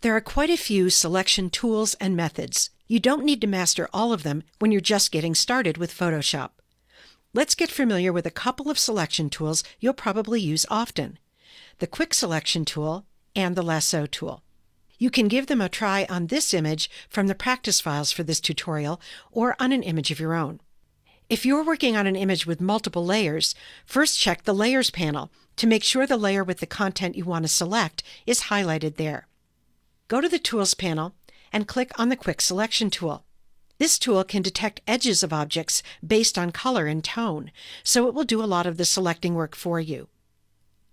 There are quite a few selection tools and methods. You don't need to master all of them when you're just getting started with Photoshop. Let's get familiar with a couple of selection tools you'll probably use often: the Quick Selection tool and the Lasso tool. You can give them a try on this image from the practice files for this tutorial or on an image of your own. If you're working on an image with multiple layers, first check the Layers panel to make sure the layer with the content you want to select is highlighted there. Go to the Tools panel and click on the Quick Selection tool. This tool can detect edges of objects based on color and tone, so it will do a lot of the selecting work for you.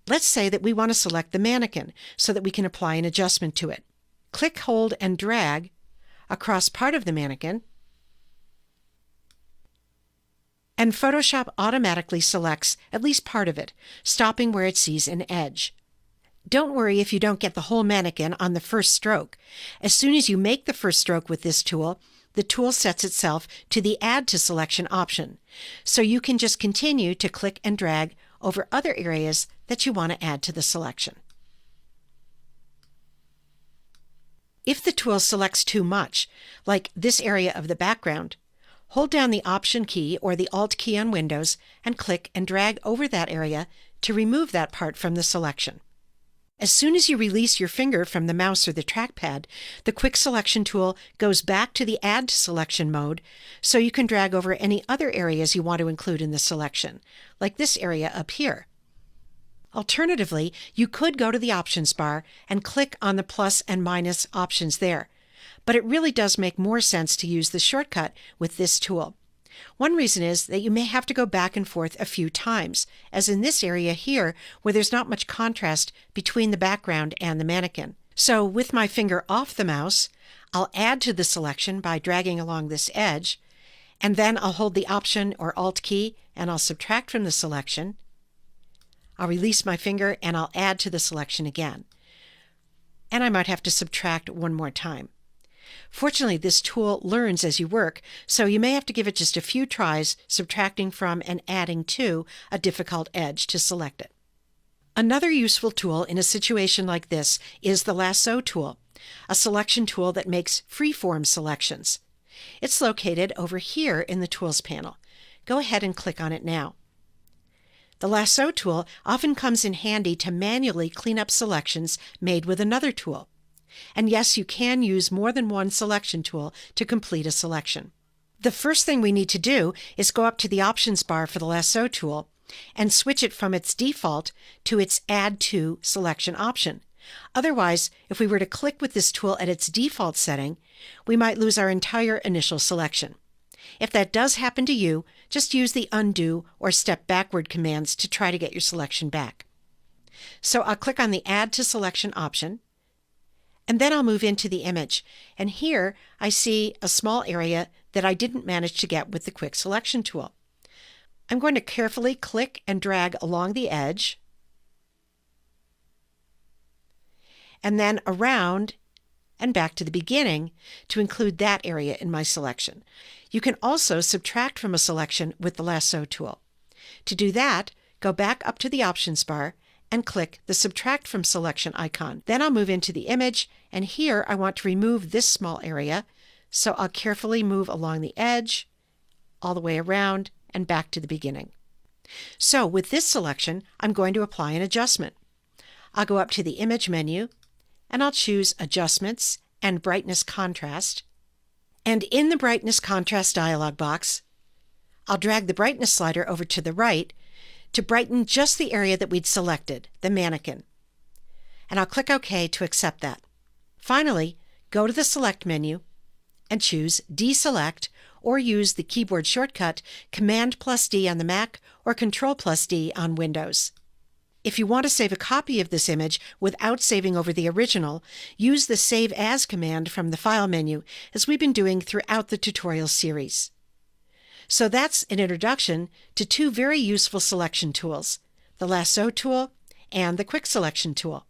Let's say that we want to select the mannequin so that we can apply an adjustment to it. Click, hold, and drag across part of the mannequin, and Photoshop automatically selects at least part of it, stopping where it sees an edge. Don't worry if you don't get the whole mannequin on the first stroke. As soon as you make the first stroke with this tool, the tool sets itself to the Add to Selection option, so you can just continue to click and drag over other areas that you want to add to the selection. If the tool selects too much, like this area of the background, hold down the Option key or the Alt key on Windows and click and drag over that area to remove that part from the selection. As soon as you release your finger from the mouse or the trackpad, the Quick Selection tool goes back to the Add to Selection mode, so you can drag over any other areas you want to include in the selection, like this area up here. Alternatively, you could go to the Options bar and click on the plus and minus options there, but it really does make more sense to use the shortcut with this tool. One reason is that you may have to go back and forth a few times, as in this area here where there's not much contrast between the background and the mannequin. So with my finger off the mouse, I'll add to the selection by dragging along this edge, and then I'll hold the Option or Alt key and I'll subtract from the selection. I'll release my finger and I'll add to the selection again. And I might have to subtract one more time. Fortunately, this tool learns as you work, so you may have to give it just a few tries subtracting from and adding to a difficult edge to select it. Another useful tool in a situation like this is the Lasso tool, a selection tool that makes freeform selections. It's located over here in the Tools panel. Go ahead and click on it now. The Lasso tool often comes in handy to manually clean up selections made with another tool. And yes, you can use more than one selection tool to complete a selection. The first thing we need to do is go up to the Options bar for the Lasso tool and switch it from its default to its Add to Selection option. Otherwise, if we were to click with this tool at its default setting, we might lose our entire initial selection. If that does happen to you, just use the Undo or Step Backward commands to try to get your selection back. So I'll click on the Add to Selection option, and then I'll move into the image, and here I see a small area that I didn't manage to get with the Quick Selection tool. I'm going to carefully click and drag along the edge, and then around and back to the beginning to include that area in my selection. You can also subtract from a selection with the Lasso tool. To do that, go back up to the Options bar and click the Subtract from Selection icon. Then I'll move into the image, and here I want to remove this small area, so I'll carefully move along the edge, all the way around, and back to the beginning. So with this selection, I'm going to apply an adjustment. I'll go up to the Image menu, and I'll choose Adjustments and Brightness Contrast. And in the Brightness Contrast dialog box, I'll drag the brightness slider over to the right to brighten just the area that we'd selected, the mannequin. And I'll click OK to accept that. Finally, go to the Select menu and choose Deselect, or use the keyboard shortcut Command+D on the Mac or Control+D on Windows. If you want to save a copy of this image without saving over the original, use the Save As command from the File menu, as we've been doing throughout the tutorial series. So that's an introduction to two very useful selection tools, the Lasso tool and the Quick Selection tool.